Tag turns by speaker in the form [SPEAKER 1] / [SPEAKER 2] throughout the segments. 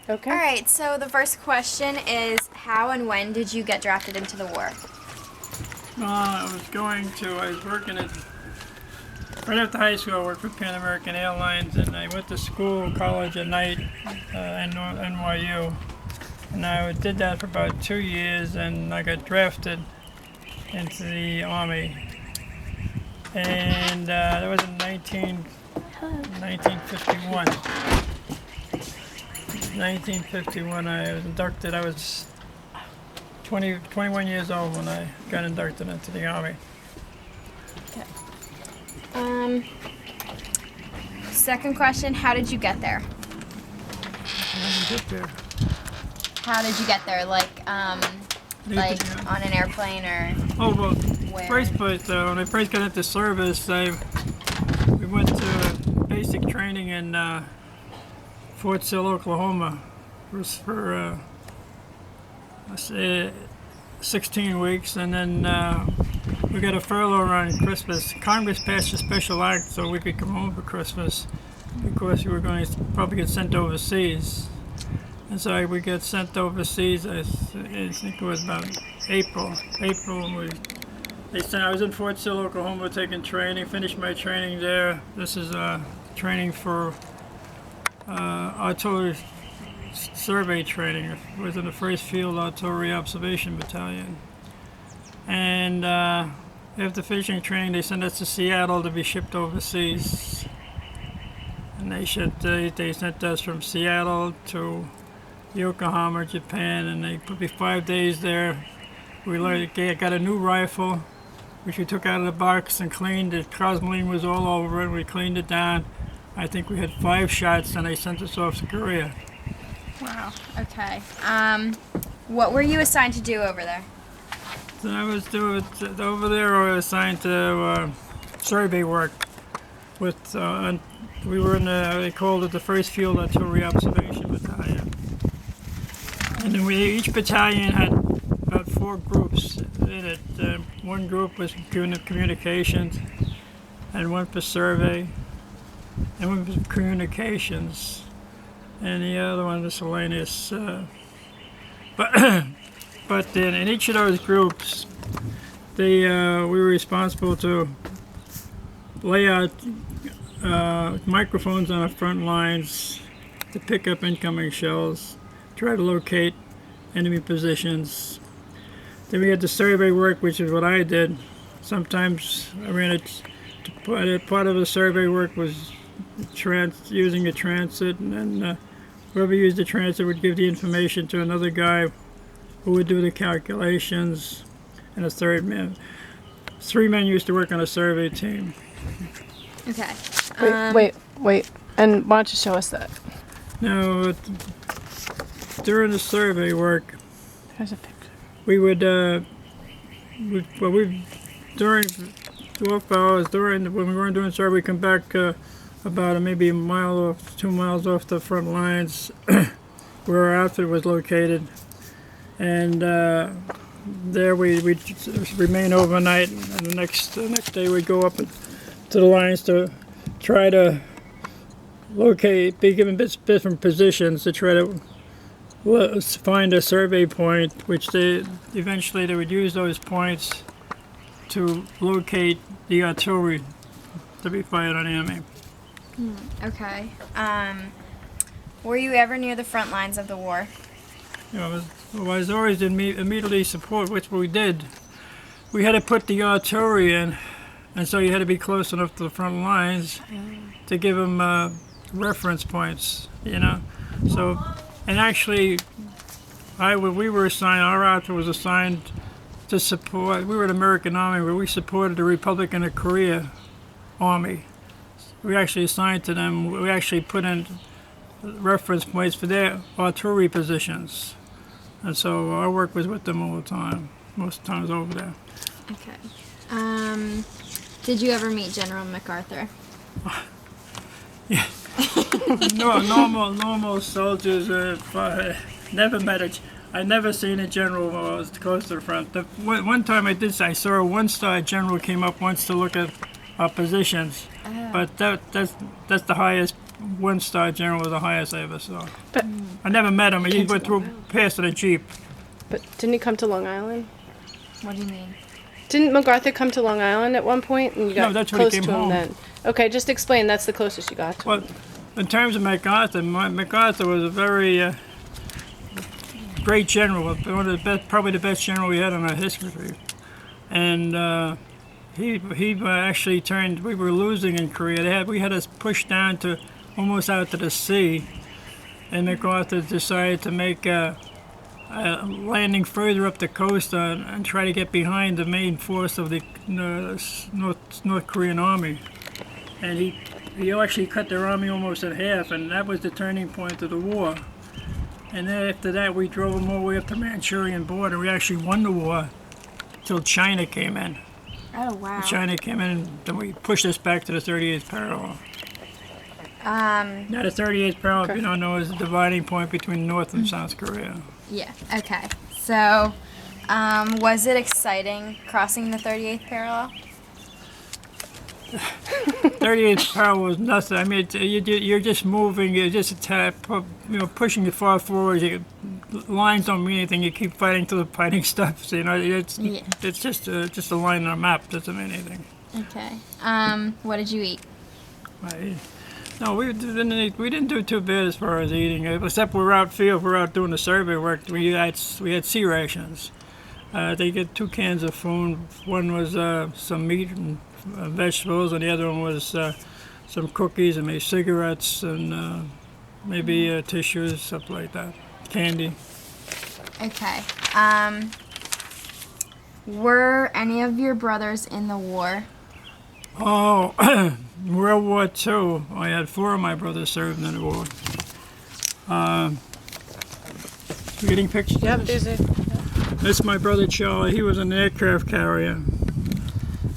[SPEAKER 1] Okay.
[SPEAKER 2] All right, so the first question is how and when did you get drafted into the war?
[SPEAKER 3] I was working right after high school, I worked for Pan American Airlines, and I went to college at night in NYU. And I did that for about 2 years, and I got drafted into the Army. And that was in 1951. 1951, I was inducted. I was 21 years old when I got inducted into the Army.
[SPEAKER 2] Okay. Second question, how did you get there?
[SPEAKER 3] How did I get there?
[SPEAKER 2] How did you get there? Like on an airplane or
[SPEAKER 3] Oh, well,
[SPEAKER 2] where?
[SPEAKER 3] first place, when I first got into service, we went to basic training in Fort Sill, Oklahoma. It was for 16 weeks, and then we got a furlough around Christmas. Congress passed a special act so we could come home for Christmas because we were going to probably get sent overseas. And so we got sent overseas. I think it was about April. I was in Fort Sill, Oklahoma, taking training. Finished my training there. This is training for artillery survey training. I was in the 1st Field Artillery Observation Battalion. And after finishing training, they sent us to Seattle to be shipped overseas. And they sent us from Seattle to Yokohama, Japan, and they put me 5 days there. We got a new rifle, which we took out of the box and cleaned. The cosmoline was all over it. We cleaned it down. I think we had 5 shots, and they sent us off to Korea.
[SPEAKER 2] Wow. Okay. What were you assigned to do over there?
[SPEAKER 3] So I was over there. I was assigned to survey work. We were in they called it the 1st Field Artillery Observation Battalion. And then each battalion had about 4 groups in it. One group was communications, and one for survey, and one for communications, and the other one miscellaneous. But then in each of those groups, we were responsible to lay out microphones on the front lines to pick up incoming shells, try to locate enemy positions. Then we had the survey work, which is what I did. Sometimes I ran it. Part of the survey work was using a transit, and then whoever used the transit would give the information to another guy who would do the calculations, and a third man. 3 men used to work on a survey team.
[SPEAKER 2] Okay.
[SPEAKER 1] Wait. And why don't you show us that?
[SPEAKER 3] Now, during the survey work,
[SPEAKER 1] There's a picture.
[SPEAKER 3] we would, during 12 hours, when we weren't doing survey, we'd come back about maybe a mile or 2 miles off the front lines where our outfit was located. And there we'd remain overnight, and the next day we'd go up to the lines to try to be given different positions to try to find a survey point, which they would use those points to locate the artillery to be fired on the enemy.
[SPEAKER 2] Okay. Were you ever near the front lines of the war?
[SPEAKER 3] I was always immediately support, which we did. We had to put the artillery in, and so you had to be close enough to the front lines to give them reference points, So, and actually, we were assigned, our outfit was assigned to support, we were an American Army, but we supported the Republic of Korea Army. We actually assigned to them, we actually put in reference points for their artillery positions. And so our work was with them all the time, most of the times over there.
[SPEAKER 2] Okay. Did you ever meet General MacArthur?
[SPEAKER 3] Yeah. No, normal soldiers. Never met I never seen a general when I was close to the front. One time I saw a 1-star general came up once to look at our positions, but that's the highest one-star general was the highest I ever saw.
[SPEAKER 1] But
[SPEAKER 3] I never met him. He went through past in a jeep.
[SPEAKER 1] but didn't he come to Long Island?
[SPEAKER 2] What do you mean?
[SPEAKER 1] Didn't MacArthur come to Long Island at one point and you got
[SPEAKER 3] No, that's when he
[SPEAKER 1] close
[SPEAKER 3] came
[SPEAKER 1] to him
[SPEAKER 3] home.
[SPEAKER 1] then? Okay, just explain. That's the closest you got to him.
[SPEAKER 3] Well, in terms of MacArthur, MacArthur was a very great general, one of the best, probably the best general we had in our history. And he actually turned. We were losing in Korea. We had us pushed down to almost out to the sea, and MacArthur decided to make a landing further up the coast and try to get behind the main force of the North Korean army. And he actually cut their army almost in half, and that was the turning point of the war. And then after that, we drove them all the way up the Manchurian border. We actually won the war till China came in.
[SPEAKER 2] Oh, wow.
[SPEAKER 3] China came in, and then we pushed us back to the 38th parallel. Now, the 38th parallel, if you don't know, is the dividing point between North and South Korea.
[SPEAKER 2] Yeah, okay. So, was it exciting crossing the 38th parallel?
[SPEAKER 3] 38th parallel was nothing. I mean, you're just moving, you're just pushing it far forward. Lines don't mean anything. You keep fighting till the fighting stops. You know, it's just a line on a map. Doesn't mean anything.
[SPEAKER 2] Okay. What did you eat?
[SPEAKER 3] No, we didn't do too bad as far as eating. Except we were outfield. We were out doing the survey work. We had sea rations. They get 2 cans of food. One was some meat and vegetables, and the other one was some cookies and maybe cigarettes and maybe tissues, stuff like that, candy.
[SPEAKER 2] Okay. Were any of your brothers in the war?
[SPEAKER 3] Oh, World War II. I had 4 of my brothers served in the war. You getting pictures?
[SPEAKER 1] Yeah,
[SPEAKER 3] of this?
[SPEAKER 1] there's a.
[SPEAKER 3] This is my brother Charlie. He was an aircraft carrier.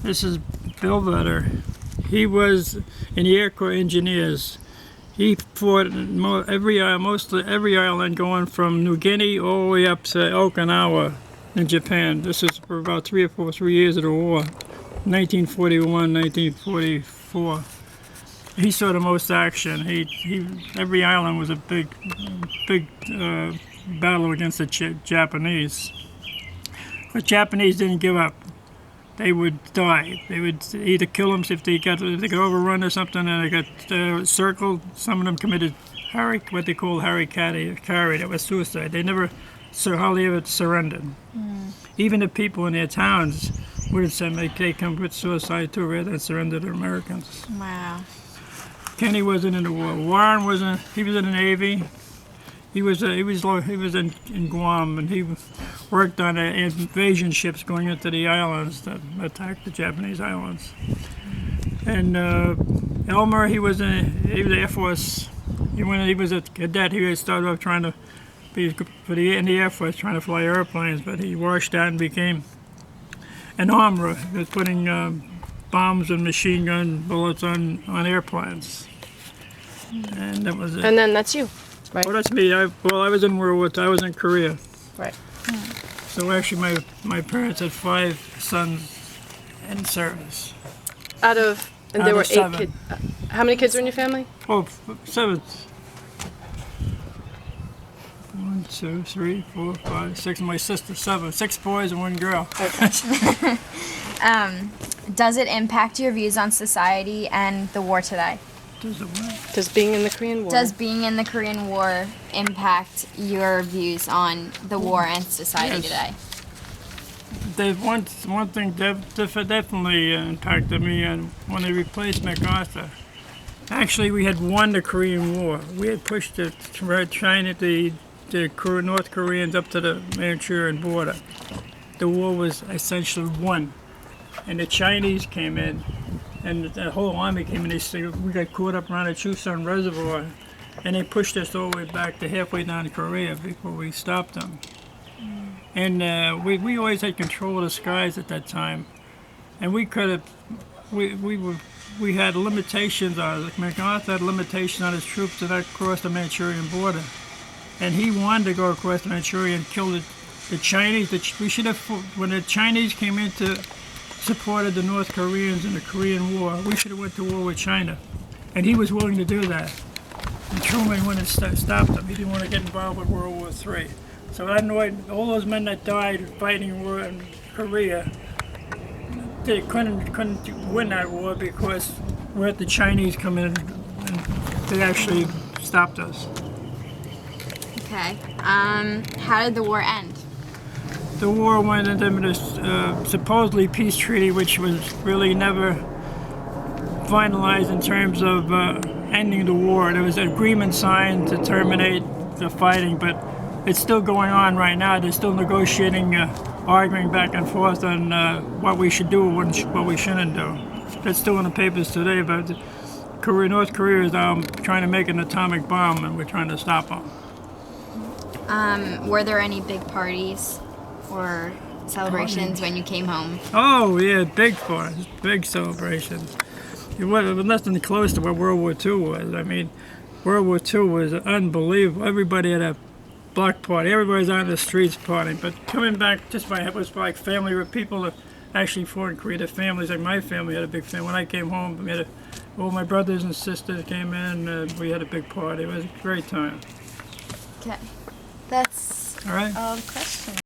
[SPEAKER 3] This is Bill Vetter. He was in the Air Corps Engineers. He fought every island going from New Guinea all the way up to Okinawa in Japan. This is for about 3 years of the war, 1941, 1944. He saw the most action. Every island was a big battle against the Japanese. The Japanese didn't give up. They would die. They would either kill them if they got overrun or something, and they got circled. Some of them committed what they call carry. That was suicide. They never, hardly ever surrendered. Even the people in their towns would have said they commit suicide too, rather than surrender to Americans.
[SPEAKER 2] Wow.
[SPEAKER 3] Kenny wasn't in the war. Warren wasn't. He was in the Navy. He was in Guam, and he worked on invasion ships going into the islands that attacked the Japanese islands. And Elmer, he was in the Air Force. When he was a cadet, he started off trying to be in the Air Force, trying to fly airplanes, but he washed out and became an armorer, he was putting bombs and machine gun bullets on airplanes. And that was it.
[SPEAKER 1] And then that's you, right?
[SPEAKER 3] Well, that's me. I was in World War II. I was in Korea.
[SPEAKER 1] Right.
[SPEAKER 3] So actually, my parents had 5 sons in service.
[SPEAKER 1] And
[SPEAKER 3] Out
[SPEAKER 1] there were
[SPEAKER 3] of
[SPEAKER 1] 8
[SPEAKER 3] 7.
[SPEAKER 1] kids. How many kids were in your family?
[SPEAKER 3] Oh, 7. 1, 2, 3, 4, 5, 6. My sister, 7. 6 boys and 1 girl.
[SPEAKER 2] Does it impact your views on society and the war today?
[SPEAKER 3] Does it what?
[SPEAKER 1] Does being in the Korean War?
[SPEAKER 2] Does being in the Korean War impact your views on the war and society today?
[SPEAKER 3] There's one thing definitely impacted me, and when they replaced MacArthur. Actually, we had won the Korean War. We had pushed the North Koreans up to the Manchurian border. The war was essentially won. And the Chinese came in, and the whole army came in. We got caught up around the Chusan Reservoir, and they pushed us all the way back to halfway down to Korea before we stopped them. And we always had control of the skies at that time, and we had limitations on it. MacArthur had limitations on his troops to not cross the Manchurian border, and he wanted to go across the Manchurian and kill the Chinese. When the Chinese came into supported the North Koreans in the Korean War, we should have went to war with China, and he was willing to do that. And Truman wouldn't stop them. He didn't want to get involved with World War III. So that annoyed all those men that died fighting in Korea. They couldn't win that war because we had the Chinese come in and they actually stopped us.
[SPEAKER 2] Okay. How did the war end?
[SPEAKER 3] The war went into this supposedly peace treaty, which was really never finalized in terms of ending the war. There was an agreement signed to terminate the fighting, but it's still going on right now. They're still negotiating, arguing back and forth on what we should do and what we shouldn't do. That's still in the papers today, but North Korea is trying to make an atomic bomb, and we're trying to stop them.
[SPEAKER 2] Were there any big parties or celebrations when you came home?
[SPEAKER 3] Oh, yeah, big parties, big celebrations. It was nothing close to what World War II was. I mean, World War II was unbelievable. Everybody had a block party. Everybody was out in the streets partying. But coming back, it was like family with people that actually fought in Korea. The families, like my family, had a big family. When I came home, all my brothers and sisters came in. We had a big party. It was a great time.
[SPEAKER 2] Okay. That's
[SPEAKER 3] All right.
[SPEAKER 2] all the questions.